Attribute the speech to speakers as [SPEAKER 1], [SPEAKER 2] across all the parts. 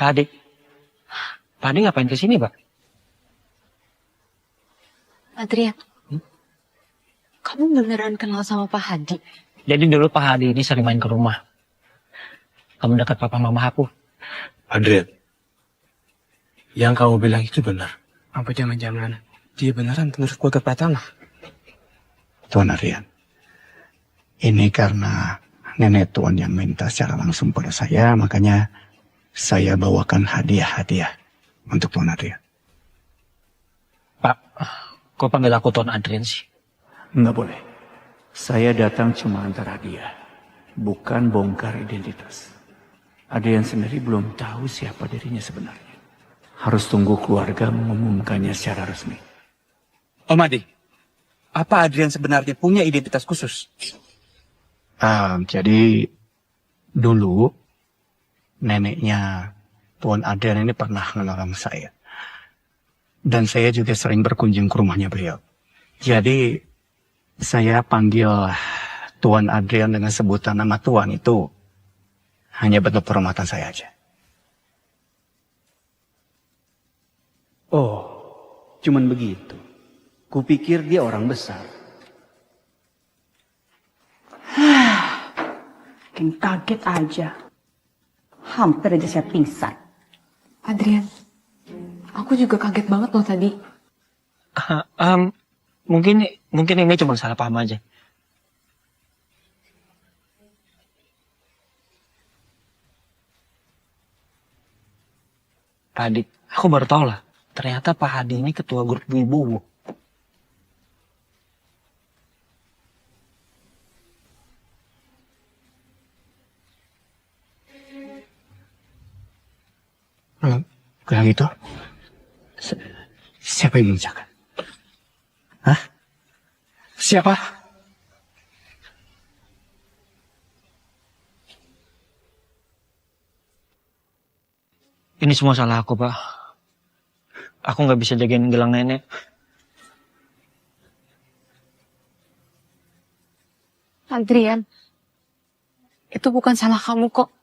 [SPEAKER 1] Pak Adi ngapain kesini, Pak?
[SPEAKER 2] Adrian, kamu beneran kenal sama Pak Hadi?
[SPEAKER 1] Jadi dulu Pak Hadi ini sering main ke rumah. Kamu dekat papa mama aku.
[SPEAKER 3] Adrian, yang kamu bilang itu benar.
[SPEAKER 4] Apa jangan-jangan dia beneran penerus keluarga Pratama?
[SPEAKER 5] Tuan Adrian, ini karena nenek Tuan yang minta secara langsung pada saya, makanya saya bawakan hadiah-hadiah untuk Tuan Adrian.
[SPEAKER 1] Pak, kok panggil aku Tuan Adrian sih?
[SPEAKER 5] Enggak boleh. Saya datang cuma antar hadiah, bukan bongkar identitas. Adrian sendiri belum tahu siapa dirinya sebenarnya. Harus tunggu keluarga mengumumkannya secara resmi.
[SPEAKER 4] Om Adi, apa Adrian sebenarnya punya identitas khusus?
[SPEAKER 5] Jadi dulu neneknya Tuan Adrian ini pernah menolong saya. Dan saya juga sering berkunjung ke rumahnya beliau. Jadi saya panggil Tuan Adrian dengan sebutan nama Tuan itu hanya bentuk penghormatan saya aja.
[SPEAKER 6] Oh, cuman begitu. Kupikir dia orang besar.
[SPEAKER 7] Makin kaget aja. Hampir aja saya pingsan.
[SPEAKER 2] Adrian, aku juga kaget banget loh tadi.
[SPEAKER 1] Mungkin ini cuma salah paham aja. Pak Hadi, aku baru tahu lah. Ternyata Pak Hadi ini ketua grup ibu-ibu.
[SPEAKER 5] Kalau gitu, siapa yang mengucapkan? Hah? Siapa?
[SPEAKER 1] Ini semua salah aku, Pak. Aku nggak bisa jagain gelang nenek.
[SPEAKER 2] Adrian, itu bukan salah kamu kok.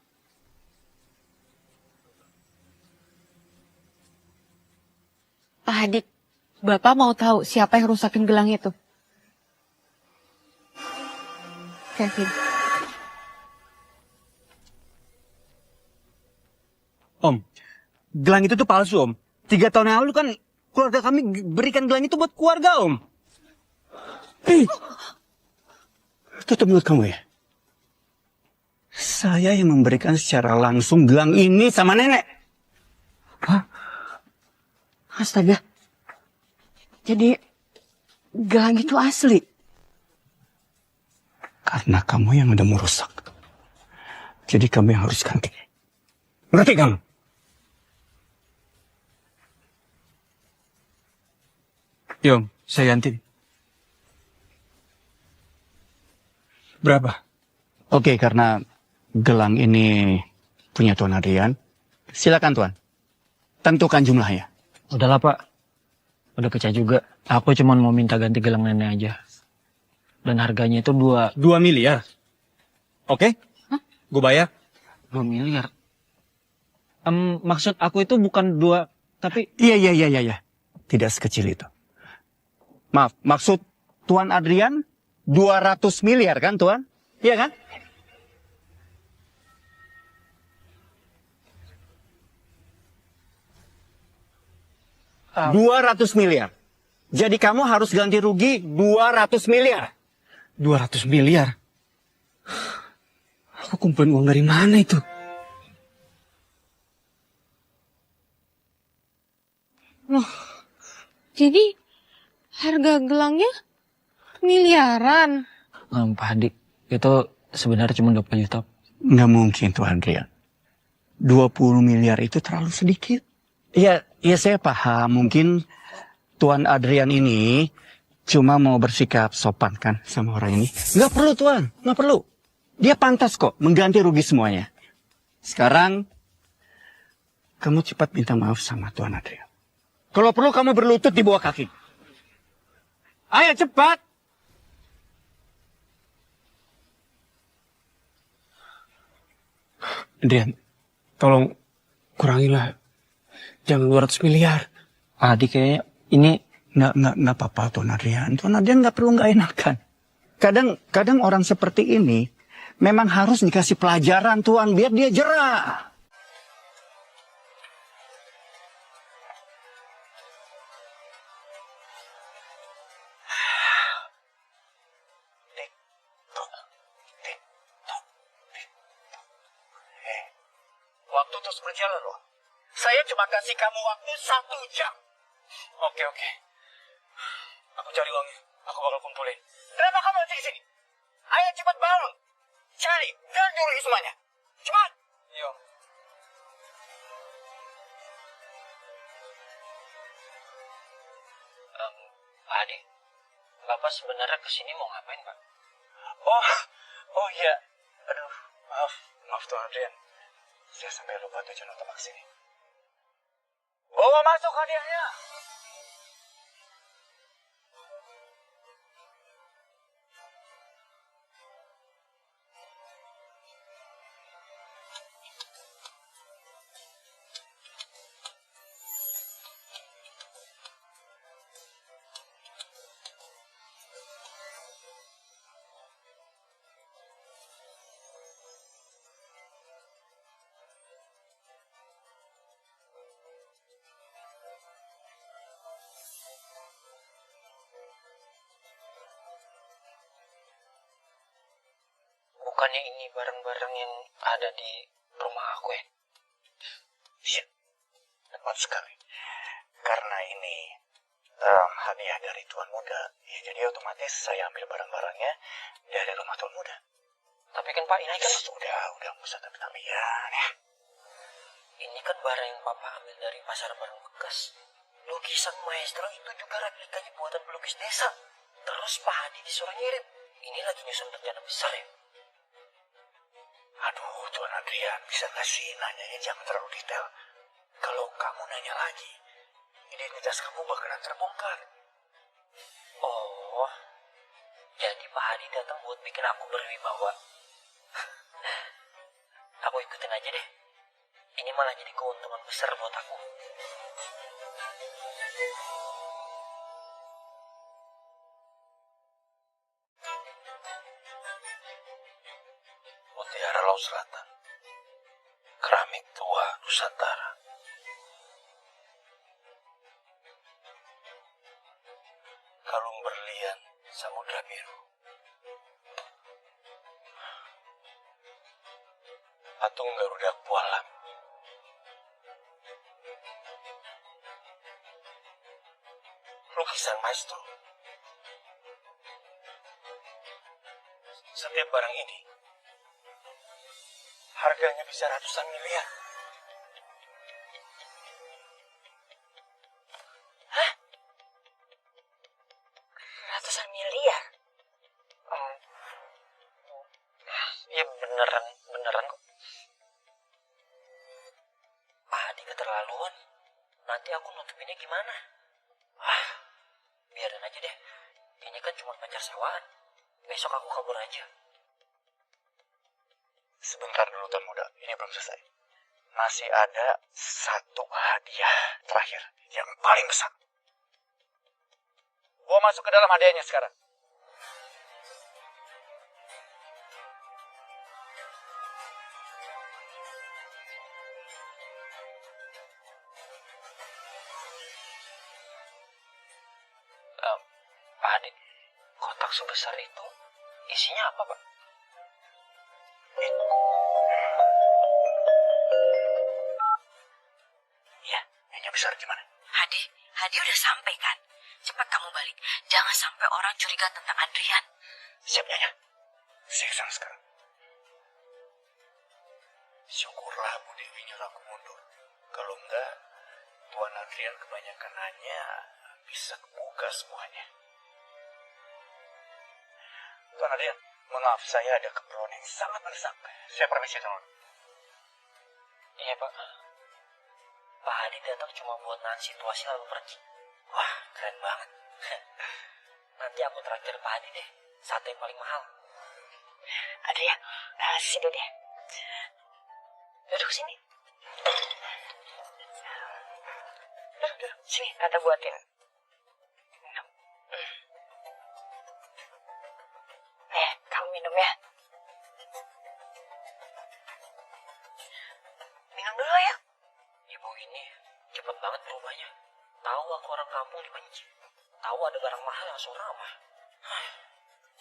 [SPEAKER 2] Pak Hadi, Bapak mau tahu siapa yang rusakin gelang itu? Kevin.
[SPEAKER 4] Om, gelang itu tuh palsu, Om. 3 tahun yang lalu kan keluarga kami berikan gelang itu buat keluarga, Om.
[SPEAKER 5] Tutup mulut kamu ya. Saya yang memberikan secara langsung gelang ini sama nenek.
[SPEAKER 7] Hah? Astaga. Jadi gelang itu asli.
[SPEAKER 5] Karena kamu yang udah merusak. Jadi kamu yang harus ganti. Ngerti kamu?
[SPEAKER 4] Yom, saya ganti. Berapa?
[SPEAKER 5] Oke, karena gelang ini punya Tuan Adrian. Silakan Tuan. Tentukan jumlahnya.
[SPEAKER 1] Udahlah, Pak. Udah pecah juga. Aku cuma mau minta ganti gelang nenek aja. Dan harganya itu 2
[SPEAKER 4] miliar. Oke? Gue bayar.
[SPEAKER 1] 2 miliar. Maksud aku itu bukan 2, tapi...
[SPEAKER 5] Iya. Tidak sekecil itu. Maaf, maksud Tuan Adrian 200 miliar kan Tuan? Iya kan? $200 miliar. Jadi kamu harus ganti rugi 200 miliar.
[SPEAKER 4] 200 miliar? Aku kumpulin uang dari mana itu?
[SPEAKER 2] Loh, jadi harga gelangnya miliaran.
[SPEAKER 1] Pak Hadi, itu sebenarnya cuma 20 juta.
[SPEAKER 5] Nggak mungkin Tuan Adrian. 20 miliar itu terlalu sedikit. Ya saya paham. Mungkin Tuan Adrian ini cuma mau bersikap sopan kan sama orang ini. Nggak perlu Tuan, nggak perlu. Dia pantas kok mengganti rugi semuanya. Sekarang, kamu cepat minta maaf sama Tuan Adrian. Kalau perlu kamu berlutut di bawah kaki. Ayo cepat.
[SPEAKER 4] Adrian, tolong
[SPEAKER 3] Kurangilah. Jangan 200 miliar.
[SPEAKER 1] Pak Hadi kayaknya ini
[SPEAKER 5] Nggak apa-apa Tuan Adrian. Tuan Adrian nggak perlu nggak enakan. Kadang orang seperti ini memang harus dikasih pelajaran Tuan biar dia jera. Waktu terus berjalan loh. Saya cuma kasih kamu waktu 1 jam.
[SPEAKER 3] Oke. Aku cari uangnya. Aku bakal kumpulin.
[SPEAKER 5] Kenapa kamu masih di sini? Ayo cepat bangun. Cari, gali dulu semuanya. Cepat.
[SPEAKER 3] Iya.
[SPEAKER 1] Pak Hadi, Bapak sebenarnya kesini mau ngapain, Pak?
[SPEAKER 3] Oh iya. Aduh, maaf Tuan Adrian. Saya sampai lupa tujuan utama kesini. Bawa masuk hadiahnya.
[SPEAKER 1] Bukannya ini barang-barang yang ada di rumah aku ya?
[SPEAKER 5] Iya, tepat sekali. Karena ini hadiah dari Tuan Muda, ya jadi otomatis saya ambil barang-barangnya dari rumah Tuan Muda.
[SPEAKER 1] Tapi kan Pak, ini kan
[SPEAKER 5] Udah, nggak usah tapi-tapian ya.
[SPEAKER 1] ini kan barang yang Papa ambil dari pasar barang bekas. Lukisan maestro itu juga replikanya buatan pelukis desa. Terus Pak Hadi disuruh ngirim. Ini lagi nyusun rencana besar ya?
[SPEAKER 5] Aduh, Tuan Adrian, bisa nggak sih nanyanya jangan terlalu detail. Kalau kamu nanya lagi, identitas kamu bakalan terbongkar.
[SPEAKER 1] Oh, jadi Pak Hadi datang buat bikin aku berwibawa. Aku ikutin aja deh. Ini malah jadi keuntungan besar buat aku.
[SPEAKER 3] Mutiara Laut Selatan. Keramik tua Nusantara. Kalung berlian Samudra Biru. Patung Garuda Kuala. Lukisan maestro. Setiap barang ini harganya bisa ratusan miliar.
[SPEAKER 1] Ratusan miliar? Iya beneran kok. Pak Hadi keterlaluan. Nanti aku nutupinnya gimana? Biarin aja deh. Ini kan cuma pacar sewaan. Besok aku kabur aja.
[SPEAKER 5] Sebentar dulu Tuan Muda, ini belum selesai. Masih ada 1 hadiah terakhir yang paling besar. Gua masuk ke dalam hadiahnya sekarang.
[SPEAKER 1] Pak Hadi, kotak sebesar itu isinya apa, Pak?
[SPEAKER 5] Iya, yang besar gimana?
[SPEAKER 8] Hadi udah sampai kan? Cepat kamu balik. Jangan sampai orang curiga tentang Adrian.
[SPEAKER 5] Siap, Nyonya. Saya kesana sekarang. Syukurlah Bu Dewi nyuruh aku mundur. Kalau enggak, Tuan Adrian kebanyakan nanya bisa kebuka semuanya. Tuan Adrian, maaf saya ada keperluan yang sangat mendesak. Saya permisi Tuan.
[SPEAKER 1] Iya, Pak. Pak Hadi datang cuma buat nahan situasi lalu pergi. Wah, keren banget. Nanti aku traktir Pak Hadi deh. Sate yang paling mahal.
[SPEAKER 8] Adrian, sini deh. Duduk sini. Sini, Tante buatin. Nih, kamu minum ya. Minum dulu ya.
[SPEAKER 1] Ibu ini cepet banget berubahnya. Tahu aku orang kampung dibenci. Tahu ada barang mahal langsung ramah.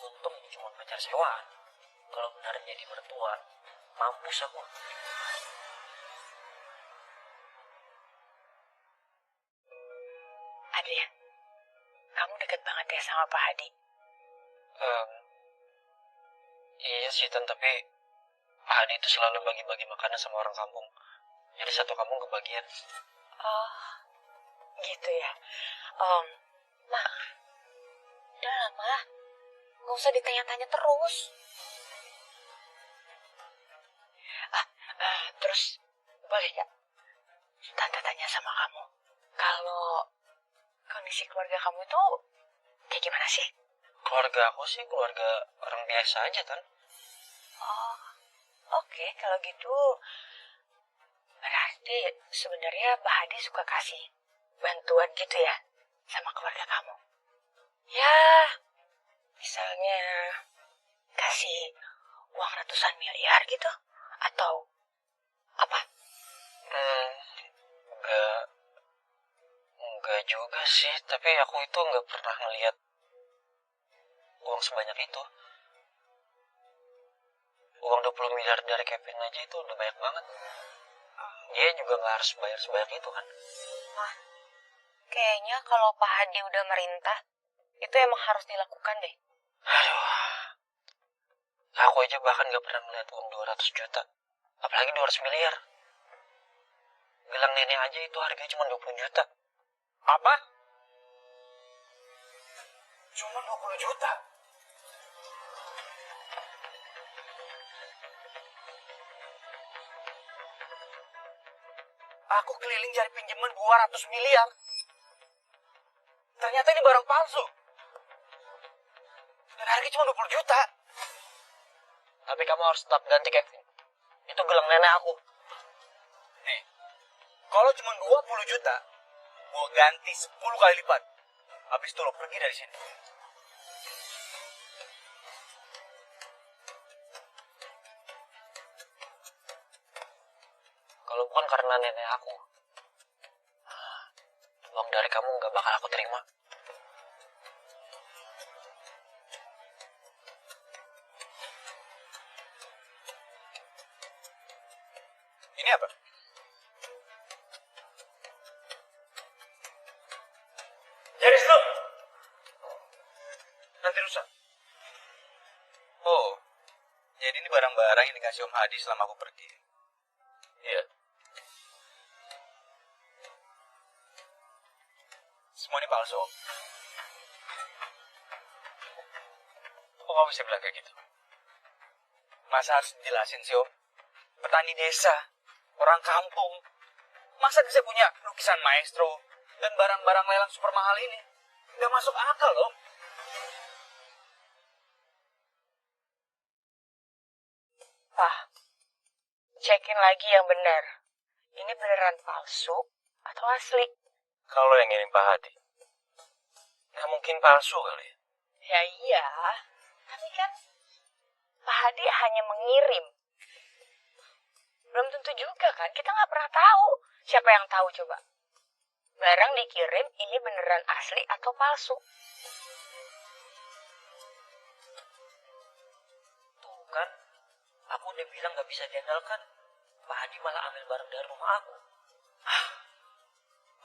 [SPEAKER 1] Untung ini cuma pacar sewaan. Kalau benar jadi mertua, mampus aku.
[SPEAKER 8] Adrian, kamu deket banget ya sama Pak Hadi.
[SPEAKER 1] Iya sih, Tan, tapi Pak Hadi itu selalu bagi-bagi makanan sama orang kampung. Jadi satu kampung kebagian.
[SPEAKER 8] Oh, gitu ya. Ma, udah lama. Gak usah ditanya-tanya terus. Terus, boleh gak Tante tanya sama kamu? Kalau kondisi keluarga kamu itu kayak gimana sih?
[SPEAKER 1] Keluarga aku sih keluarga orang biasa aja, Tan.
[SPEAKER 8] Oh, oke. Kalau gitu, berarti sebenarnya Pak Hadi suka kasih bantuan gitu ya sama keluarga kamu? Ya, misalnya kasih uang ratusan miliar gitu? Atau apa?
[SPEAKER 1] Enggak juga sih, tapi aku itu nggak pernah ngelihat uang sebanyak itu. Uang 20 miliar dari Kevin aja itu udah banyak banget. Dia juga nggak harus bayar sebanyak itu kan.
[SPEAKER 8] Kayaknya kalau Pak Hadi udah merintah, itu emang harus dilakukan deh.
[SPEAKER 1] Aku aja bahkan nggak pernah ngeliat uang 200 juta. Apalagi 200 miliar. Gelang nenek aja itu harganya cuma 20 juta.
[SPEAKER 3] Apa? Cuma 20 juta? Aku keliling cari pinjaman 200 miliar. Ternyata ini barang palsu. Dan harganya cuma 20 juta.
[SPEAKER 1] Tapi kamu harus tetap ganti, Kevin. Itu gelang nenek aku.
[SPEAKER 3] Nih, kalau cuma 20 juta, gua ganti 10 kali lipat. Habis itu lo pergi dari sini.
[SPEAKER 1] Kalau bukan karena nenek aku, uang dari kamu nggak bakal aku terima.
[SPEAKER 3] Ini apa? Jaris lu! Nanti rusak. Oh, jadi ini barang-barang yang dikasih Om Hadi selama aku pergi. Iya. Semua ini palsu, Om. Kok kamu bisa bilang kayak gitu? Masa harus dijelasin sih, Om? Petani desa, orang kampung. Masa bisa punya lukisan maestro dan barang-barang lelang super mahal ini? Gak masuk akal, Om.
[SPEAKER 8] Pak, cekin lagi yang benar. Ini beneran palsu atau asli?
[SPEAKER 3] Kalau yang ini Pak Hadi, nggak mungkin palsu kali ya?
[SPEAKER 8] Ya iya, tapi kan Pak Hadi hanya mengirim. Belum tentu juga kan, kita nggak pernah tahu. Siapa yang tahu coba? Barang dikirim ini beneran asli atau palsu?
[SPEAKER 1] Tuh kan, aku udah bilang nggak bisa diandalkan. Pak Hadi malah ambil barang dari rumah aku.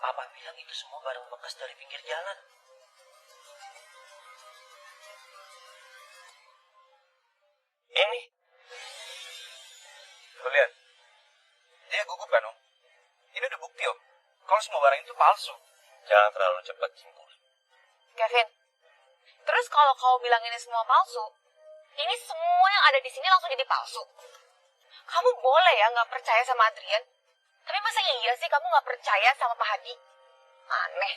[SPEAKER 1] Papa bilang itu semua barang bekas dari pinggir jalan.
[SPEAKER 3] Ini? Tuh lihat. Dia gugup kan, Om? Ini udah bukti, Om. Kalau semua barang itu palsu. Jangan terlalu cepat simpul.
[SPEAKER 2] Kevin, terus kalau kau bilang ini semua palsu, ini semua yang ada di sini langsung jadi palsu. Kamu boleh ya nggak percaya sama Adrian, tapi masa iya sih kamu nggak percaya sama Pak Hadi? Aneh.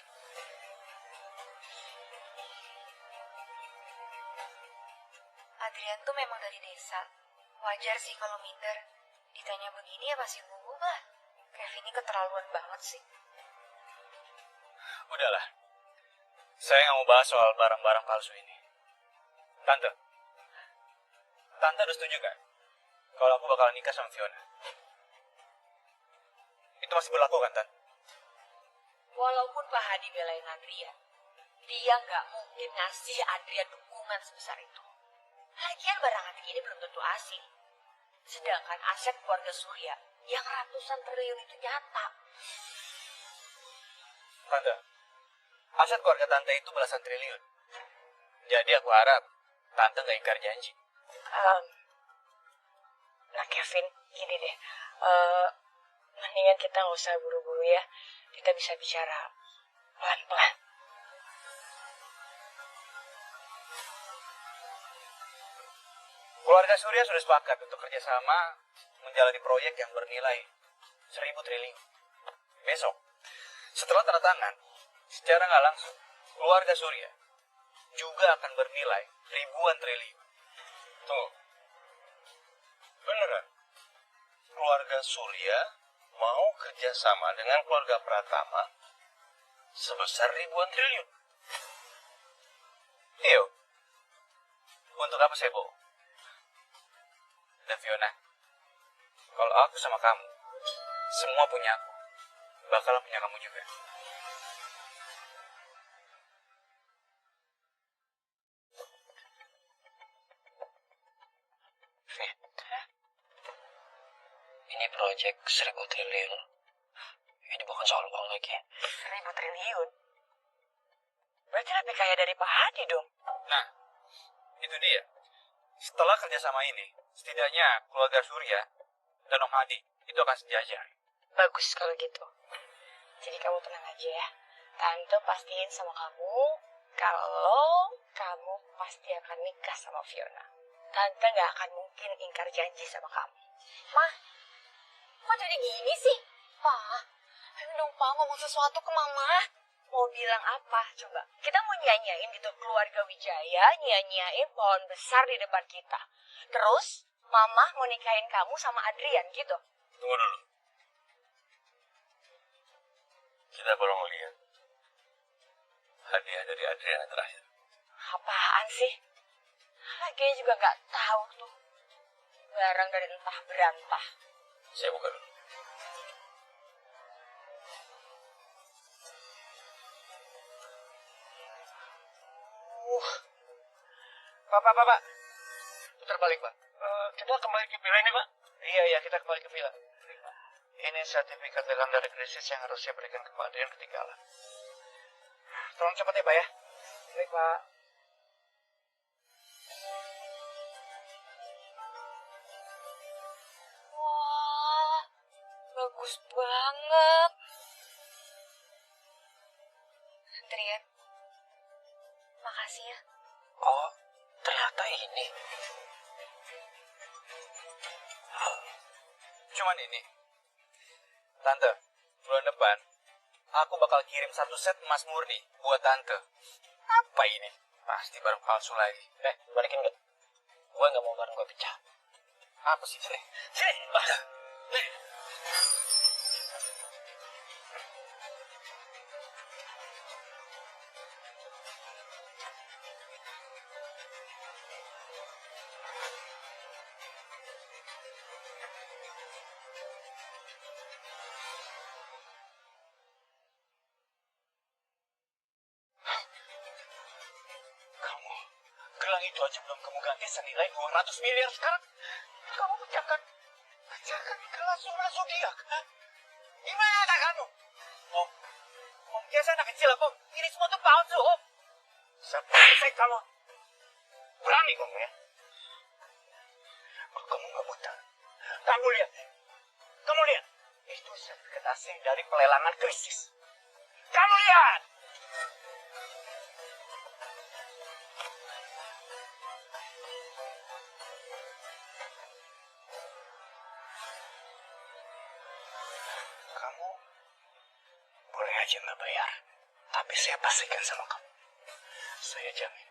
[SPEAKER 8] Adrian tuh memang dari desa. Wajar sih kalau minder. Ditanya begini ya pasti gugup lah.
[SPEAKER 2] Kevin ini keterlaluan banget sih.
[SPEAKER 3] Udahlah. Saya nggak mau bahas soal barang-barang palsu ini. Tante. Tante udah setuju kan? Kalau aku bakal nikah sama Fiona. Itu masih berlaku kan, Tante?
[SPEAKER 8] Walaupun Pak Hadi belain Adrian, dia nggak mungkin ngasih Adrian dukungan sebesar itu. Lagian barang antik ini belum tentu asli. Sedangkan aset keluarga Surya yang ratusan triliun itu nyata.
[SPEAKER 3] Tante, aset keluarga Tante itu belasan triliun. Jadi aku harap Tante nggak ingkar janji.
[SPEAKER 8] Nah Kevin, gini deh. Mendingan kita nggak usah buru-buru ya. Kita bisa bicara pelan-pelan.
[SPEAKER 3] Keluarga Surya sudah sepakat untuk kerjasama menjalani proyek yang bernilai 1.000 triliun. Besok, setelah tanda tangan, secara nggak langsung, keluarga Surya juga akan bernilai ribuan triliun.
[SPEAKER 9] Tuh, beneran. Keluarga Surya mau kerjasama dengan keluarga Pratama sebesar ribuan triliun.
[SPEAKER 3] Iyo, untuk apa saya bohong? Dan Fiona, kalau aku sama kamu, semua punya aku, bakalan punya kamu juga.
[SPEAKER 1] Fit, ini proyek 1.000 triliun. Ini bukan soal uang lagi.
[SPEAKER 8] 1.000 triliun? Berarti lebih kaya dari Pak Hadi dong.
[SPEAKER 3] Nah, itu dia. Setelah kerjasama ini, setidaknya keluarga Surya dan Om Hadi itu akan sejajar.
[SPEAKER 8] Bagus kalau gitu. Jadi kamu tenang aja ya. Tante pastiin sama kamu kalau kamu pasti akan nikah sama Fiona. Tante gak akan mungkin ingkar janji sama kamu.
[SPEAKER 2] Ma, kok jadi gini sih? Pa, ayo dong Pa ngomong sesuatu ke Mama.
[SPEAKER 8] Mau bilang apa coba? Kita mau nyanyain gitu keluarga Wijaya, nyanyain pohon besar di depan kita. Terus Mama mau nikahin kamu sama Adrian gitu.
[SPEAKER 9] Tunggu dulu. Kita belum lihat hadiah dari Adrian yang terakhir.
[SPEAKER 8] Apaan sih? Lagian juga gak tahu tuh. Barang dari entah berantah.
[SPEAKER 9] Saya buka dulu.
[SPEAKER 3] Pak. Putar balik, Pak. Kita kembali ke villa ini, Pak? Iya, kita kembali ke villa. Ini sertifikat lelang dari krisis yang harus saya berikan ke Pak Adrian ketinggalan. Tolong cepat ya, Pak ya. Baik, Pak.
[SPEAKER 2] Wah, bagus banget. Adrian, makasih ya.
[SPEAKER 1] Oh, ternyata ini.
[SPEAKER 3] Cuman ini. Tante, bulan depan, aku bakal kirim 1 set emas murni buat Tante. Apa ini? Pasti barang palsu lagi.
[SPEAKER 1] Balikin gak? Gue gak mau barang gue pecah.
[SPEAKER 3] Apa sih? Sini. Gelang itu aja belum kamu ganti senilai 200 miliar sekarang. Kamu pecahkan gelas zodiak. Gimana kamu? Om biasa anak kecil aku. Ini semua tuh palsu, Om. Sampai kamu. Berani kamu ya. Oh, kamu nggak buta. Kamu lihat. Itu sertifikat asli dari pelelangan krisis. Kamu lihat. Kamu boleh aja nggak bayar, tapi saya pastikan sama kamu, saya jamin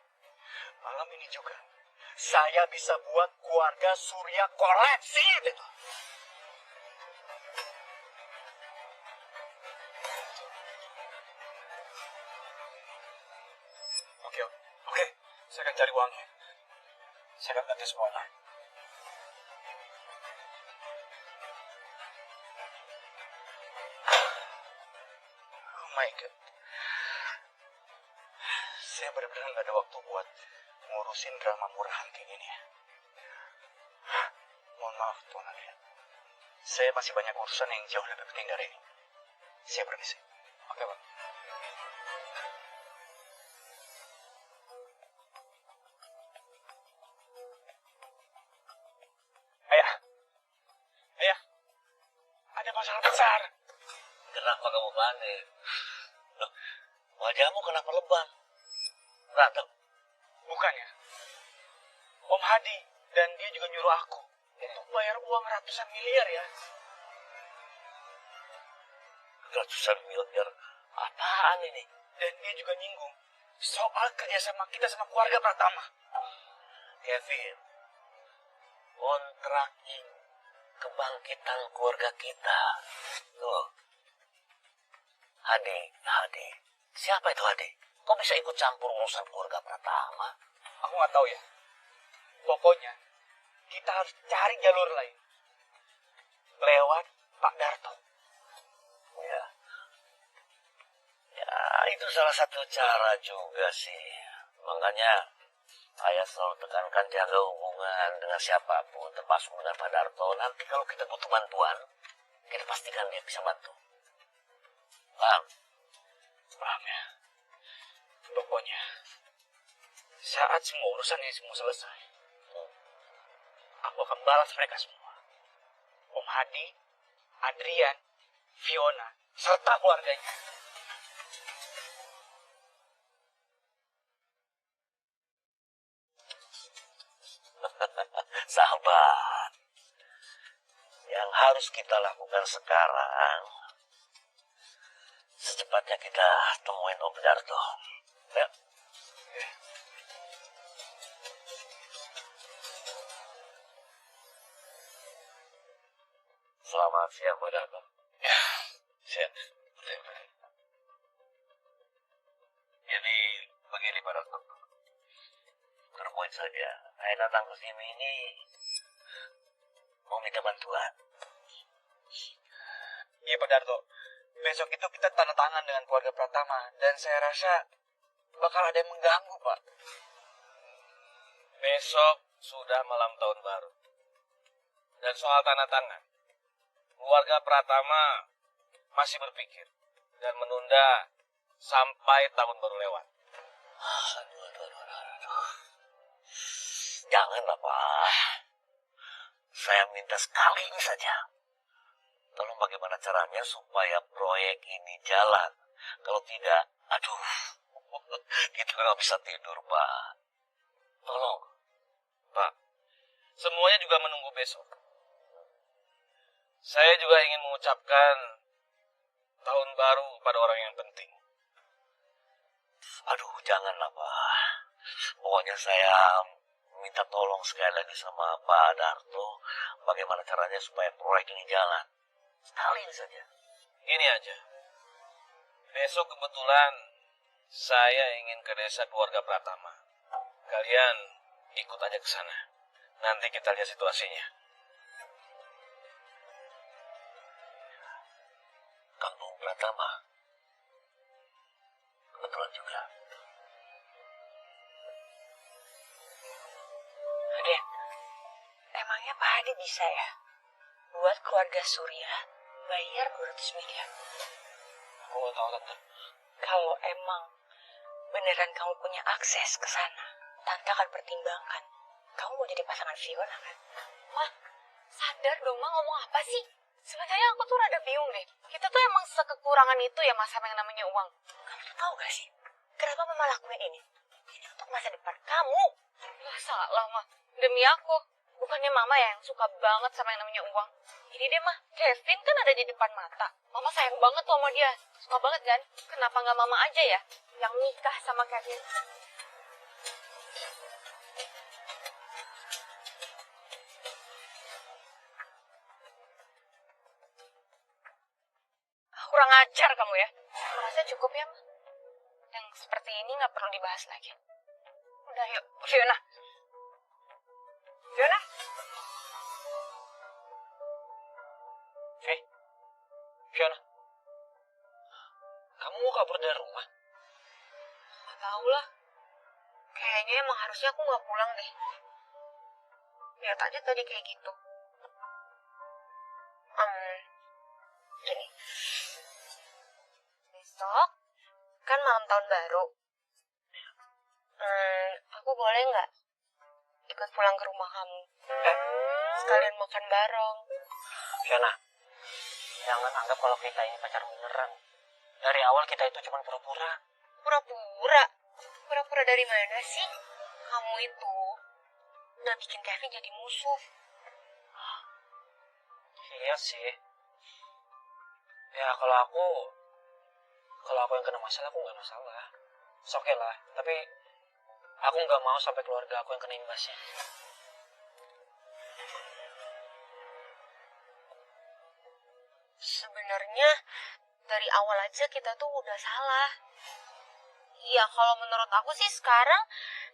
[SPEAKER 3] malam ini juga saya bisa buat keluarga Surya koleksi itu. Oke, Om. Oke, saya akan cari uangnya. Saya akan ganti semuanya. Oh my God. Saya benar-benar nggak ada waktu buat ngurusin drama murahan kayak gini ya. Mohon maaf, Tuan Adrian. Saya masih banyak urusan yang jauh lebih penting dari ini. Saya permisi. Oke, Pak. Ayah. Ayah. Ada masalah besar.
[SPEAKER 9] Kenapa kamu panik? Loh, wajahmu kenapa lebam? Berantem?
[SPEAKER 3] Bukan ya. Om Hadi dan dia juga nyuruh aku untuk bayar uang ratusan miliar ya.
[SPEAKER 9] Ratusan miliar? Apaan ini?
[SPEAKER 3] Dan dia juga nyinggung soal kerjasama kita sama keluarga Pratama.
[SPEAKER 9] Kevin, kontrak ini kebangkitan keluarga kita. Tuh. Hadi. Siapa itu Hadi? Kok bisa ikut campur urusan keluarga Pratama?
[SPEAKER 3] Aku nggak tahu ya. Pokoknya kita harus cari jalur lain. Lewat Pak Darto.
[SPEAKER 9] Ya. Ya, itu salah satu cara juga sih. Makanya saya selalu tekankan jaga hubungan dengan siapapun, termasuk dengan Pak Darto. Nanti kalau kita butuh bantuan, kita pastikan dia bisa bantu. Paham?
[SPEAKER 3] Paham ya. Pokoknya saat semua urusan ini semua selesai, aku akan balas mereka semua. Om Hadi, Adrian, Fiona, serta keluarganya.
[SPEAKER 9] Sahabat, yang harus kita lakukan sekarang, secepatnya kita temuin Om Darto. Ya. Selamat siang, Pak Darto.
[SPEAKER 3] Ya, siap.
[SPEAKER 9] Jadi begini, Pak Darto. Terpoin saja. Saya datang ke sini ini mau minta bantuan.
[SPEAKER 3] Iya Pak Darto, besok itu kita tanda tangan dengan keluarga Pratama dan saya rasa bakal ada yang mengganggu Pak.
[SPEAKER 10] Besok sudah malam tahun baru. Dan soal tanda tangan, keluarga Pratama masih berpikir dan menunda sampai tahun baru lewat.
[SPEAKER 9] Aduh. Janganlah, Pak. Saya minta sekali ini saja. Tolong bagaimana caranya supaya proyek ini jalan. Kalau tidak, aduh, kita nggak bisa tidur, Pak. Tolong.
[SPEAKER 10] Pak, semuanya juga menunggu besok. Saya juga ingin mengucapkan tahun baru pada orang yang penting.
[SPEAKER 9] Aduh, janganlah, Pak. Pokoknya saya minta tolong sekali lagi sama Pak Darto. Bagaimana caranya supaya proyek ini jalan. Sekali ini saja.
[SPEAKER 10] Ini aja. Besok kebetulan saya ingin ke desa keluarga Pratama. Kalian ikut aja ke sana. Nanti kita lihat situasinya.
[SPEAKER 9] Kampung Pratama. Kebetulan juga.
[SPEAKER 8] Adrian, emangnya Pak Hadi bisa ya buat keluarga Surya bayar 200 miliar?
[SPEAKER 3] Aku nggak tahu Tante.
[SPEAKER 8] Kalau emang beneran kamu punya akses ke sana, Tante akan pertimbangkan. Kamu mau jadi pasangan Fiona kan?
[SPEAKER 2] Mah, sadar dong, Mah, ngomong apa sih? Sebenarnya aku tuh rada bingung deh. Kita tuh emang sekekurangan itu ya, Mas, sama yang namanya uang.
[SPEAKER 8] Kamu tuh tahu gak sih, kenapa Mama lakuin ini? Ini untuk masa depan kamu.
[SPEAKER 2] Lah, salah, Mah. Demi aku. Bukannya Mama ya yang suka banget sama yang namanya uang. Ini deh, Mah, Kevin kan ada di depan mata. Mama sayang banget tuh sama dia. Suka banget kan? Kenapa nggak Mama aja ya yang nikah sama Kevin? Kurang ajar kamu ya. Merasa cukup ya, Ma? Yang seperti ini nggak perlu dibahas lagi. Udah yuk, Fiona. Fiona?
[SPEAKER 1] Fiona, kamu mau kabur dari rumah?
[SPEAKER 2] Nggak tahu lah. Kayaknya emang harusnya aku nggak pulang deh. Lihat aja tadi kayak gitu. Gini. Besok kan malam tahun baru. Aku boleh nggak ikut pulang ke rumah kamu? Sekalian makan bareng.
[SPEAKER 1] Fiona, jangan anggap kalau kita ini pacaran beneran. Dari awal kita itu cuma pura-pura.
[SPEAKER 2] Pura-pura? Pura-pura dari mana sih? Kamu itu udah bikin Kevin jadi musuh.
[SPEAKER 1] Iya sih. Ya kalau aku yang kena masalah, aku nggak masalah. Oke lah. Tapi aku nggak mau sampai keluarga aku yang kena imbasnya.
[SPEAKER 2] Sebenarnya dari awal aja kita tuh udah salah. Iya, kalau menurut aku sih sekarang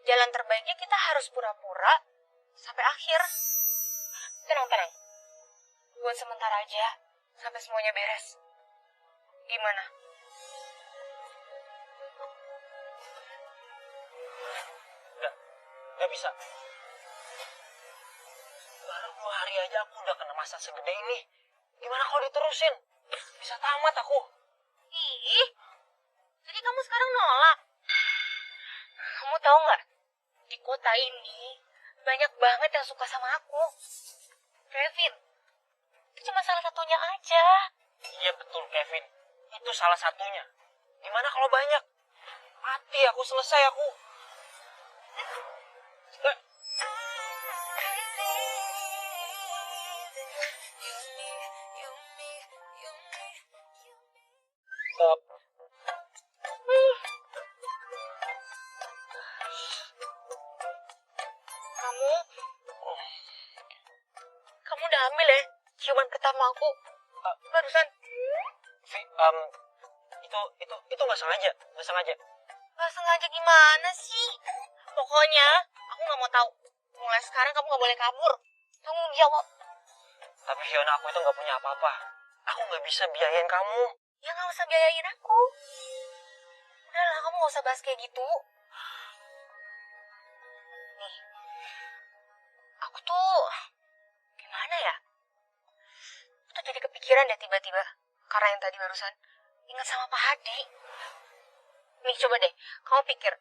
[SPEAKER 2] jalan terbaiknya kita harus pura-pura sampai akhir. Tenang. Buat sementara aja, sampai semuanya beres. Gimana?
[SPEAKER 1] Nggak bisa. Baru 2 hari aja aku udah kena masalah segede ini. Gimana kalau diterusin? Bisa tamat aku.
[SPEAKER 2] Ih, jadi kamu sekarang nolak? Kamu tahu nggak? Di kota ini banyak banget yang suka sama aku. Kevin, itu cuma salah satunya aja.
[SPEAKER 1] Iya betul Kevin. Itu salah satunya. Gimana kalau banyak? Mati aku, selesai aku.
[SPEAKER 2] Kamu udah ambil ya ciuman pertama aku barusan.
[SPEAKER 1] Itu nggak sengaja,
[SPEAKER 2] Nggak sengaja gimana sih? Pokoknya aku nggak mau tahu. Mulai sekarang kamu nggak boleh kabur. Tanggung jawab.
[SPEAKER 1] Tapi Fiona, aku itu nggak punya apa-apa. Aku nggak bisa biayain kamu.
[SPEAKER 2] Ya nggak usah biayain aku. Udahlah, kamu nggak usah bahas kayak gitu. Nih, aku tuh gimana ya? Aku tuh jadi kepikiran deh tiba-tiba karena yang tadi barusan ingat sama Pak Hadi. Nih coba deh, kamu pikir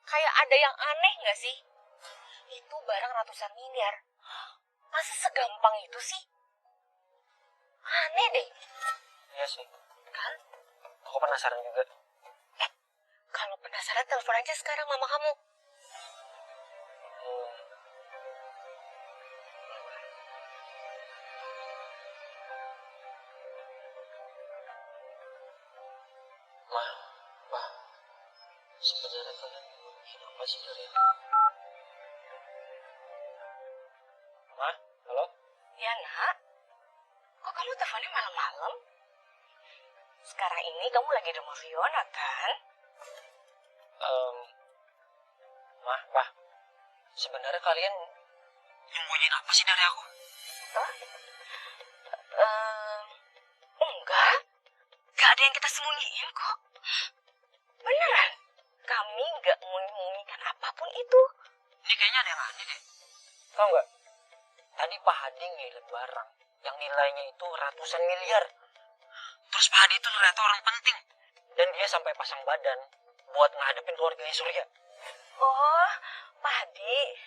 [SPEAKER 2] kayak ada yang aneh nggak sih? Itu barang ratusan miliar. Masa segampang itu sih? Aneh deh.
[SPEAKER 1] Iya sih.
[SPEAKER 2] Kan?
[SPEAKER 1] Aku penasaran juga.
[SPEAKER 2] Kalau penasaran telepon aja sekarang mama kamu.
[SPEAKER 1] Ma, sebenarnya kalian ingin apa sih dari aku? Ma, halo?
[SPEAKER 8] Ya nak, kok kamu teleponnya malam-malam? Sekarang ini kamu lagi di rumah Fiona kan?
[SPEAKER 1] Ma, sebenarnya kalian nyembunyiin apa sih dari aku?
[SPEAKER 8] Enggak, gak ada yang kita sembunyiin kok. Beneran, kami gak menyembunyikan apapun itu.
[SPEAKER 1] Ini kayaknya ada yang aneh deh. Tahu nggak? Tadi Pak Hadi ngirim barang yang nilainya itu ratusan miliar. Terus Pak Hadi itu ternyata orang penting. Dan dia sampai pasang badan buat ngadepin keluarganya Surya.
[SPEAKER 8] Oh, Pak Hadi.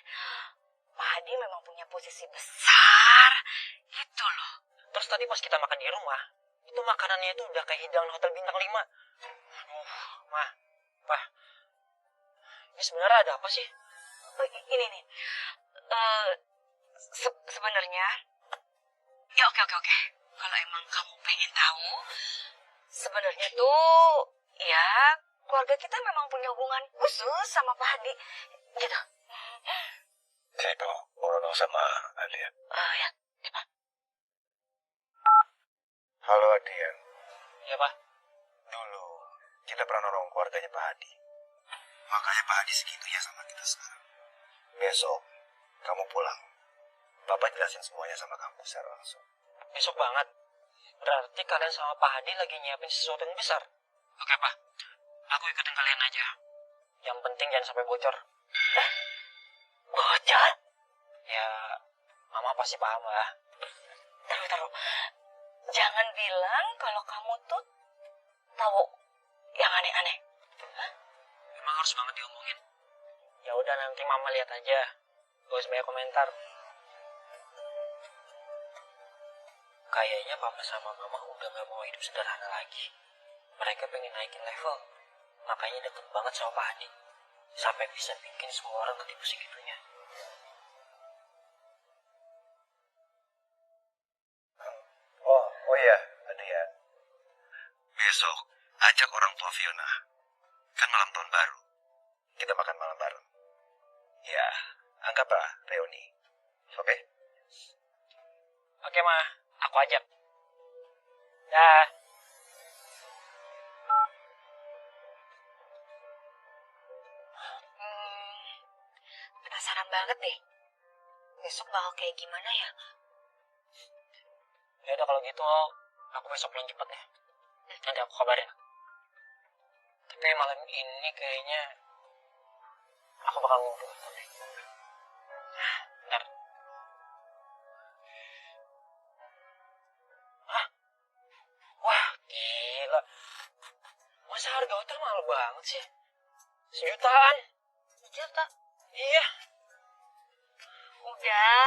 [SPEAKER 8] Pak Hadi memang punya posisi besar. Gitu loh.
[SPEAKER 1] Terus tadi pas kita makan di rumah, itu makanannya itu udah kayak hidangan hotel bintang 5. Aduh, Ma. Ini sebenarnya ada apa sih?
[SPEAKER 8] Ini nih. Sebenarnya. Ya oke. Kalau emang kamu pengen tahu, sebenarnya tuh ya keluarga kita memang punya hubungan khusus sama Pak Hadi, gitu.
[SPEAKER 9] Saya mau ngomong sama Adrian.
[SPEAKER 8] Ya, Pak.
[SPEAKER 9] Halo Adrian.
[SPEAKER 1] Iya, Pak.
[SPEAKER 9] Dulu kita pernah nolong keluarganya Pak Hadi. Makanya Pak Hadi segitunya sama kita sekarang. Besok kamu pulang. Bapak jelasin semuanya sama kamu secara langsung.
[SPEAKER 1] Besok banget. Berarti kalian sama Pak Hadi lagi nyiapin sesuatu yang besar. Oke, Pak. Aku ikutin kalian aja. Yang penting jangan sampai bocor.
[SPEAKER 8] Bocor?
[SPEAKER 1] Ya, Mama pasti paham lah.
[SPEAKER 8] Taruh. Jangan bilang kalau kamu tuh tahu yang aneh-aneh.
[SPEAKER 1] Emang harus banget diomongin. Ya udah nanti Mama lihat aja. Gak usah banyak komentar. Kayaknya Papa sama Mama udah gak mau hidup sederhana lagi. Mereka pengen naikin level. Makanya deket banget sama Pak Hadi. Sampai bisa bikin semua orang ketipu segitunya.
[SPEAKER 9] Oh iya, Adrian. Besok ajak orang tua Fiona. Kan malam tahun baru. Kita makan malam bareng. Ya, anggaplah reuni. Oke?
[SPEAKER 1] Oke, Ma. Aku ajak. Dah.
[SPEAKER 8] Penasaran banget deh. Besok bakal kayak gimana ya?
[SPEAKER 1] Ya udah kalau gitu, aku besok pulang cepet ya. Nanti aku kabarin. Tapi malam ini kayaknya aku bakal ngumpul. Bentar. Hah? Wah, gila. Masa harga hotel mahal banget sih? 1 jutaan.
[SPEAKER 8] 1 juta?
[SPEAKER 1] Iya.
[SPEAKER 8] Udah.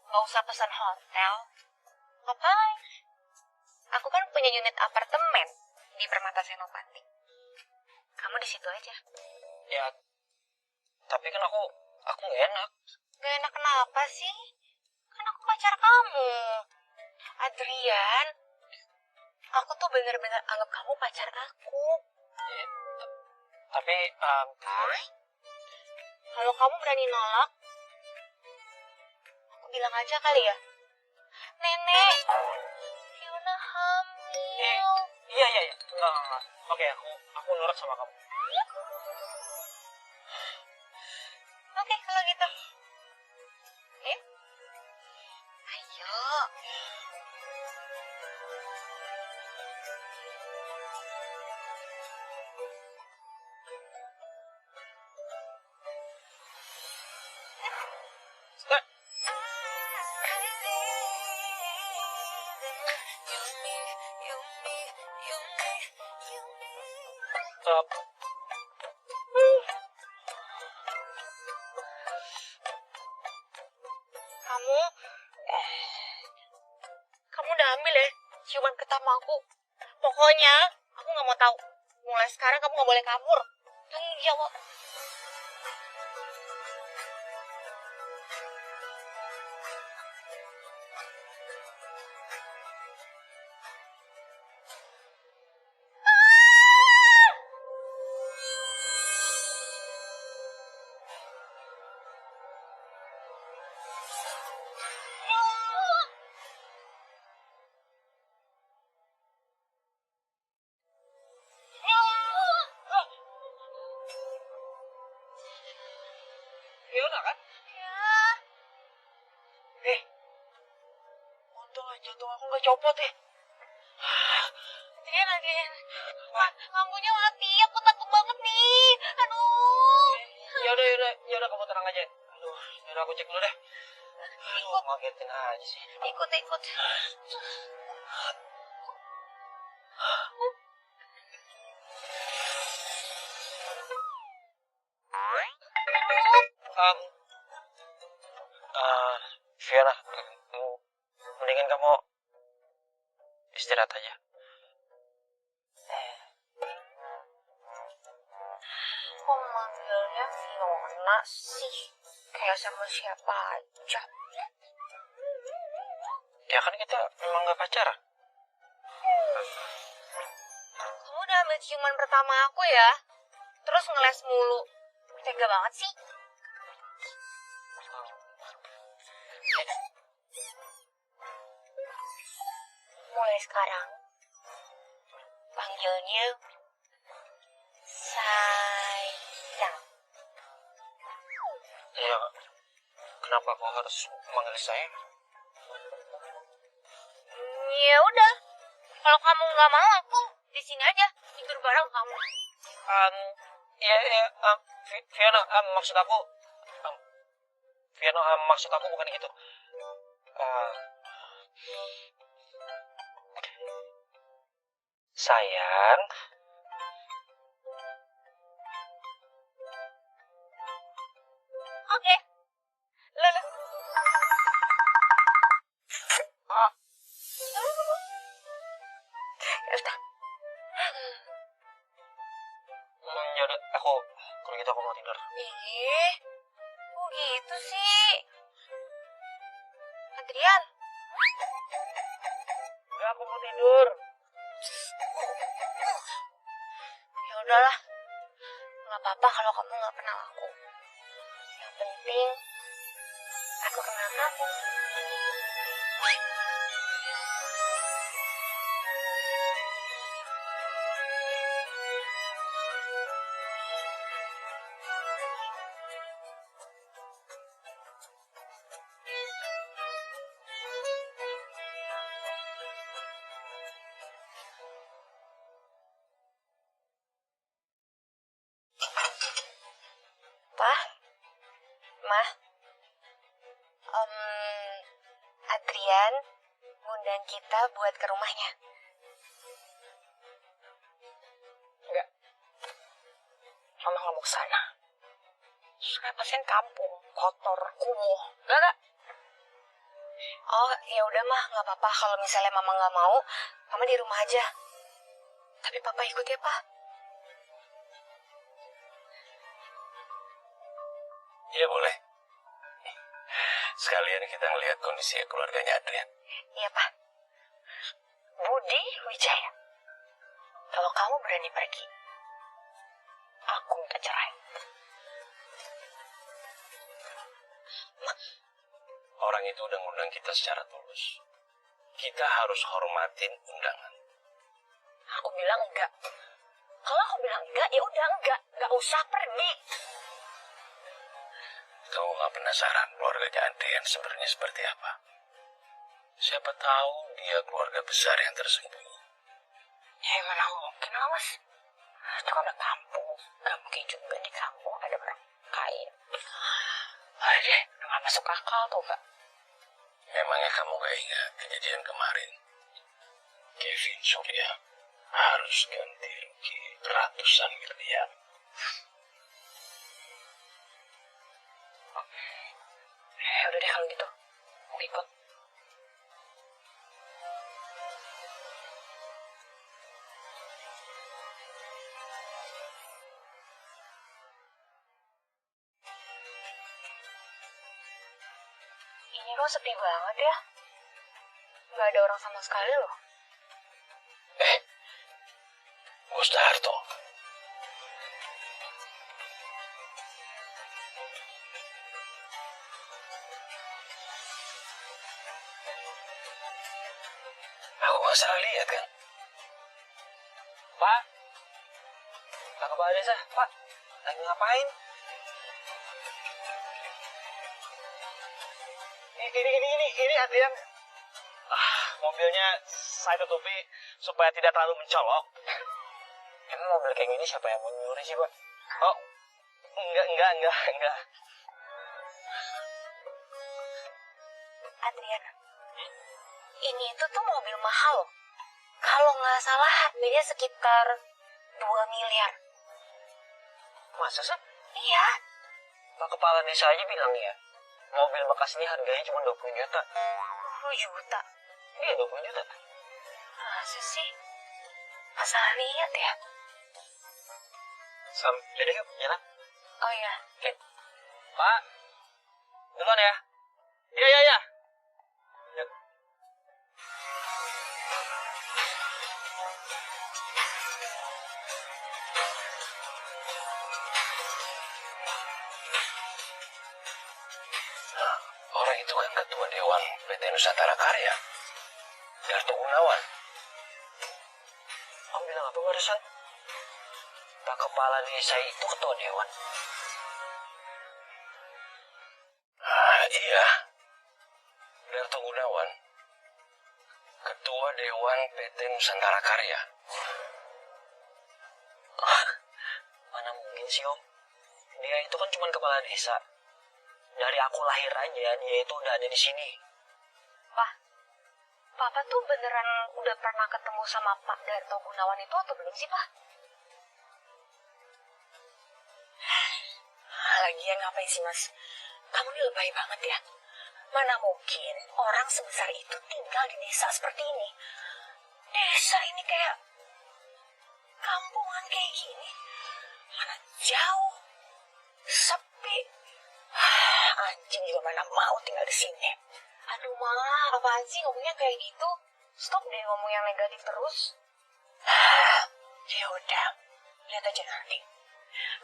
[SPEAKER 8] Nggak usah pesan hotel. Ngapain? Aku kan punya unit apartemen di Permata Senopati. Kamu di situ aja.
[SPEAKER 1] Ya, tapi kan aku nggak enak.
[SPEAKER 8] Gak enak kenapa sih? Kan aku pacar kamu. Adrian, aku tuh bener-bener anggap kamu pacar aku.
[SPEAKER 1] Ya, tapi,
[SPEAKER 8] Kalau kamu berani nolak, aku bilang aja kali ya. Nenek, Fiona hamil.
[SPEAKER 1] iya. Enggak. Oke, aku nurut sama kamu.
[SPEAKER 8] Oke, kalau gitu. Ayo. Ayo.
[SPEAKER 1] Stop.
[SPEAKER 8] Kamu udah hamil ya? Ciuman pertama aku. Pokoknya, aku gak mau tahu. Mulai sekarang kamu gak boleh kabur. Tanggung jawab.
[SPEAKER 1] Fiona kan? Untung aja jantung aku nggak copot ya.
[SPEAKER 8] Adrian. Lampunya mati, aku takut banget nih. Aduh.
[SPEAKER 1] Ya udah kamu tenang aja. Aduh, yaudah aku cek dulu deh. Aduh, ngagetin aja sih.
[SPEAKER 8] Ikut.
[SPEAKER 1] Fiona, mendingan kamu istirahat aja.
[SPEAKER 8] Kok manggilnya Fiona sih? Kayak sama siapa aja.
[SPEAKER 1] Ya kan kita memang gak pacaran.
[SPEAKER 8] Kamu udah ambil ciuman pertama aku ya? Terus ngeles mulu. Tega banget sih. Mulai sekarang, panggilnya Say.
[SPEAKER 10] Kenapa kau harus manggil saya?
[SPEAKER 2] Ya udah, kalau kamu nggak mau aku di sini aja tidur bareng kamu.
[SPEAKER 10] Fiona, maksud aku, Fiona, maksud aku bukan gitu.
[SPEAKER 1] Sayang,
[SPEAKER 2] Oke, lulus. Ya udah.
[SPEAKER 10] Yaudah, kalau gitu aku mau tidur.
[SPEAKER 2] Ih, kok gitu sih? Adrian,
[SPEAKER 10] Enggak, aku mau tidur.
[SPEAKER 2] ya udahlah. Nggak apa-apa kalau kamu nggak kenal aku. Yang penting aku kenal kamu. Pak, Ma, Adrian ngundang kita buat ke rumahnya.
[SPEAKER 8] Enggak. Mama nggak mau ke sana. Saya pasien kampung, kotor, kumuh. Enggak.
[SPEAKER 2] Oh, ya udah mah, nggak apa-apa kalau misalnya Mama nggak mau, Mama di rumah aja. Tapi Papa ikut ya, Pak.
[SPEAKER 9] Iya boleh. Sekalian kita ngelihat kondisi keluarganya Adrian.
[SPEAKER 2] Iya, Pak.
[SPEAKER 8] Budi Wijaya, kalau kamu berani pergi, aku minta cerai.
[SPEAKER 9] Orang itu udah ngundang kita secara tulus. Kita harus hormatin undangan.
[SPEAKER 8] Aku bilang enggak. Kalau aku bilang enggak, ya udah enggak usah pergi.
[SPEAKER 9] Kamu gak penasaran keluarganya Adrian sebenarnya seperti apa? Siapa tahu dia keluarga besar yang tersembunyi.
[SPEAKER 8] Ya mana mungkin lah, Mas. Itu kan udah kampung. Gak mungkin juga di kampung ada orang kaya. Udah deh, udah gak masuk akal tuh, Kak.
[SPEAKER 9] Memangnya kamu gak ingat kejadian kemarin? Kevin Surya harus ganti rugi ratusan miliar.
[SPEAKER 8] Ya udah deh kalau gitu. Mau ikut.
[SPEAKER 2] Ini kok sepi banget ya? Nggak ada orang sama sekali loh.
[SPEAKER 9] Gustaharto. Aku gak salah lihat kan?
[SPEAKER 1] Pak. Pak Kepala Desa, Pak. Lagi ngapain?
[SPEAKER 10] Ini Adrian. Mobilnya saya tutupi supaya tidak terlalu mencolok.
[SPEAKER 1] Emang mobil kayak gini siapa yang mau nyuri sih, Pak?
[SPEAKER 10] Oh, enggak.
[SPEAKER 2] Adrian, ini itu tuh mobil mahal loh. Kalau nggak salah harganya sekitar 2 miliar.
[SPEAKER 1] Masa sih?
[SPEAKER 2] Iya.
[SPEAKER 1] Pak Kepala Desa aja bilang ya, mobil bekas ini harganya cuma 20 juta.
[SPEAKER 2] 20 juta.
[SPEAKER 1] Iya, 20 juta.
[SPEAKER 2] Masa sih? Nggak salah lihat ya?
[SPEAKER 1] Yaudah yuk, jalan.
[SPEAKER 2] Oh iya.
[SPEAKER 1] Pak, duluan ya.
[SPEAKER 10] Iya.
[SPEAKER 1] Yuk.
[SPEAKER 9] Orang itu kan ketua Dewan PT Nusantara Karya. Darto Gunawan.
[SPEAKER 1] Om bilang apa barusan? Pak Kepala Desa itu ketua dewan.
[SPEAKER 9] Iya,
[SPEAKER 10] Iya. Darto Gunawan, Ketua Dewan PT Nusantara Karya.
[SPEAKER 1] Mana mungkin sih Om? Dia itu kan cuma kepala desa. Dari aku lahir aja dia itu udah ada di sini.
[SPEAKER 2] Papa tuh beneran udah pernah ketemu sama Pak Darto Gunawan itu atau belum sih, Pak?
[SPEAKER 8] Lagian ngapain sih, Mas? Kamu ini lebay banget ya. Mana mungkin orang sebesar itu tinggal di desa seperti ini. Desa ini kayak kampungan kayak gini. Mana jauh, sepi. Anjing juga mana mau tinggal di sini.
[SPEAKER 2] Aduh, Ma, apaan sih ngomongnya kayak gitu? Stop deh ngomong yang negatif terus.
[SPEAKER 8] Ya udah, lihat aja nanti.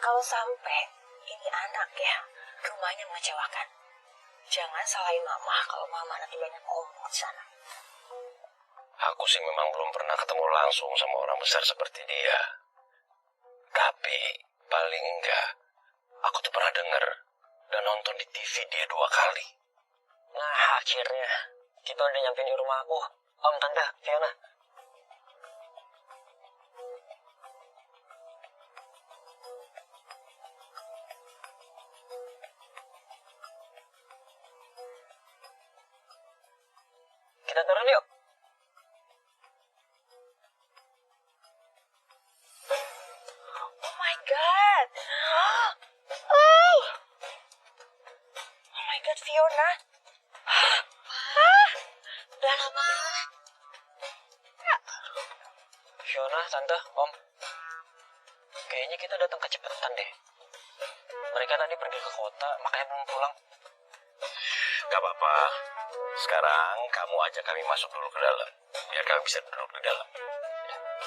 [SPEAKER 8] Kalau sampai ini anak ya, rumahnya mengecewakan. Jangan salahin mama kalau mama nanti banyak ngomong di sana.
[SPEAKER 10] Aku sih memang belum pernah ketemu langsung sama orang besar seperti dia. Tapi paling enggak, aku tuh pernah dengar dan nonton di TV dia 2 kali.
[SPEAKER 1] Nah, akhirnya kita udah nyampe di rumah aku. Om, Tante, Fiona. Kita turun yuk.
[SPEAKER 8] Oh my God. Oh my God, Fiona. Udah lama.
[SPEAKER 1] Fiona, Tante, Om. Kayaknya kita datang kecepatan deh. Mereka tadi pergi ke kota, makanya belum pulang.
[SPEAKER 10] Gak apa-apa. Sekarang kamu ajak kami masuk dulu ke dalam. Biar kami bisa duduk di dalam.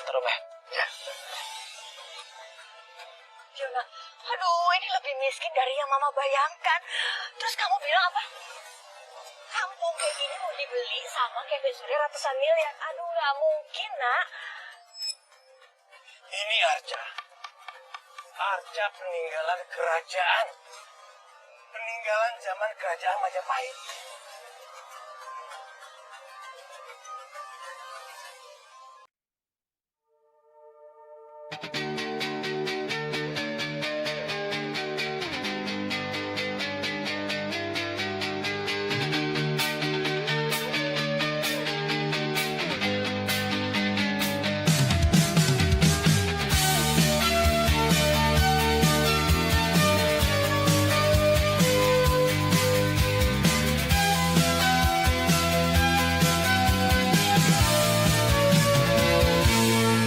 [SPEAKER 1] Terus,
[SPEAKER 10] Ya.
[SPEAKER 8] Fiona, aduh ini lebih miskin dari yang mama bayangkan. Terus kamu bilang apa? Kampung kayak gini mau dibeli sama Kevin Surya ratusan miliar. Aduh gak mungkin, Nak.
[SPEAKER 10] Ini Arca. Arca peninggalan kerajaan. Peninggalan zaman kerajaan Majapahit.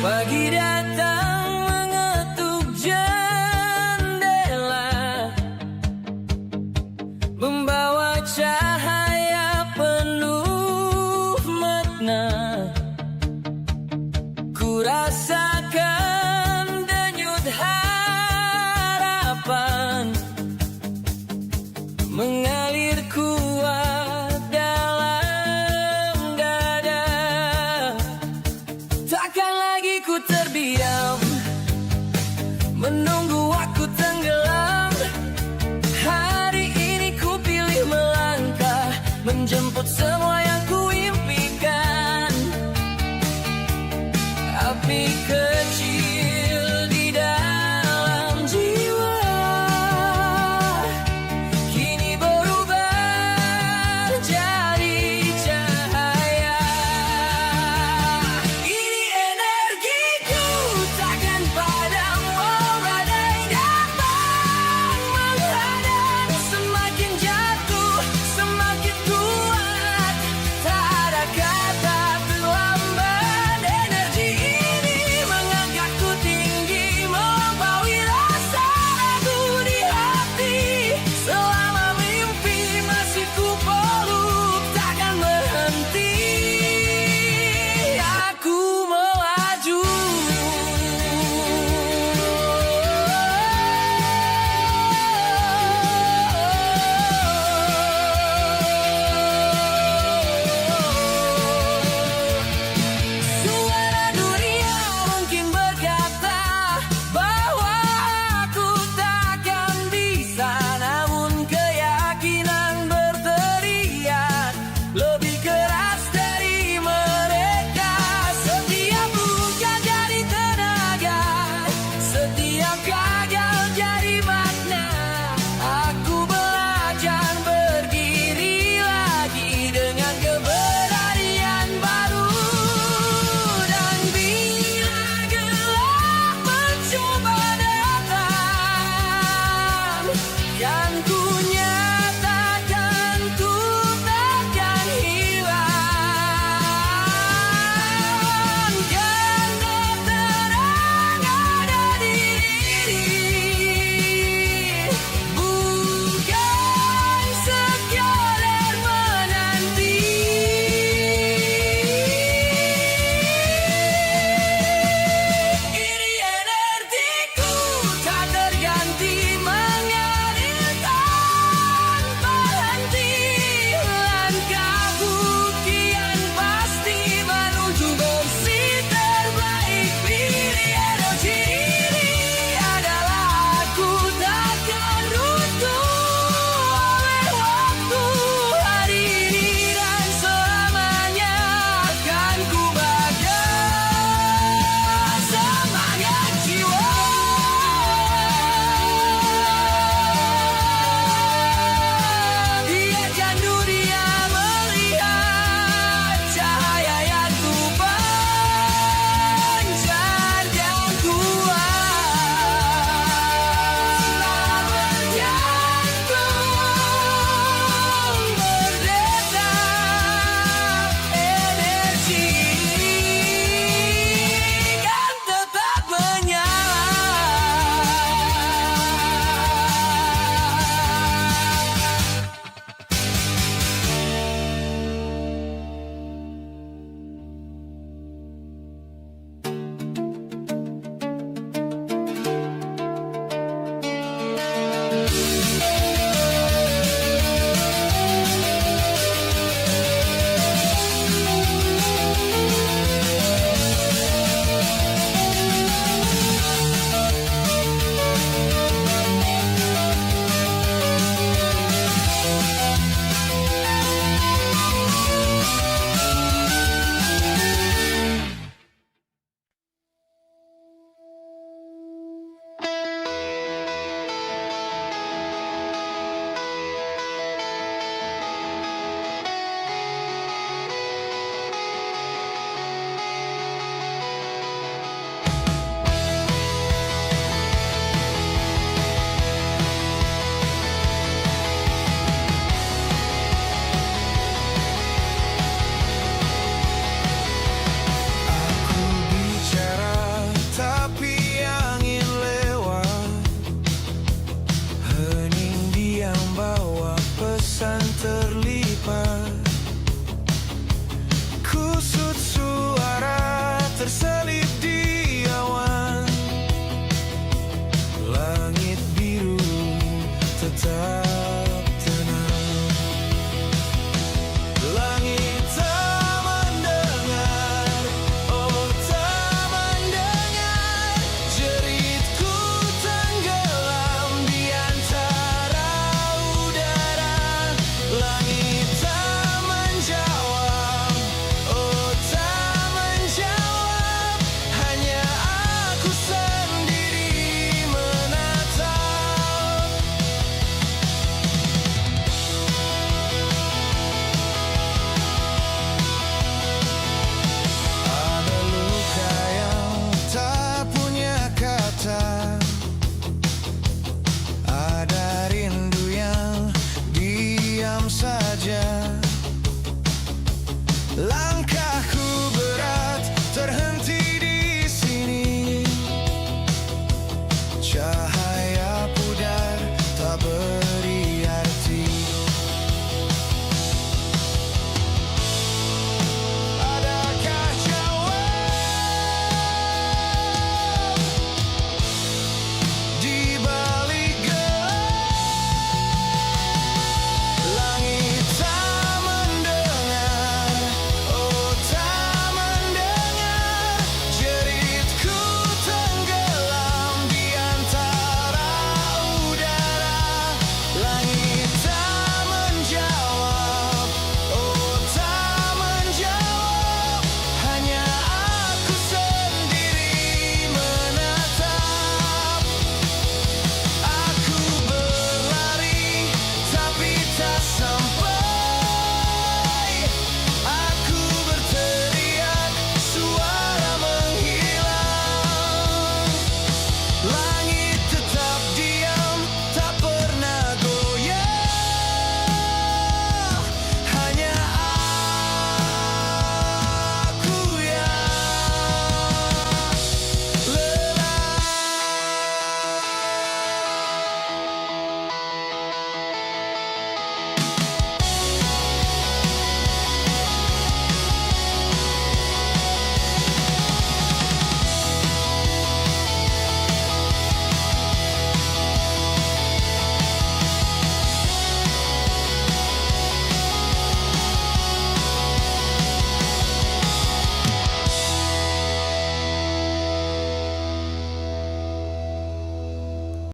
[SPEAKER 11] Pagi datang mengetuk jendela, membawa cahaya penuh makna. Ku rasakan denyut harapan mengalir kuat dalam dada. Takkan lagi ku terdiam, menunggu waktu tenggelam. Hari ini ku pilih melangkah, menjemput semua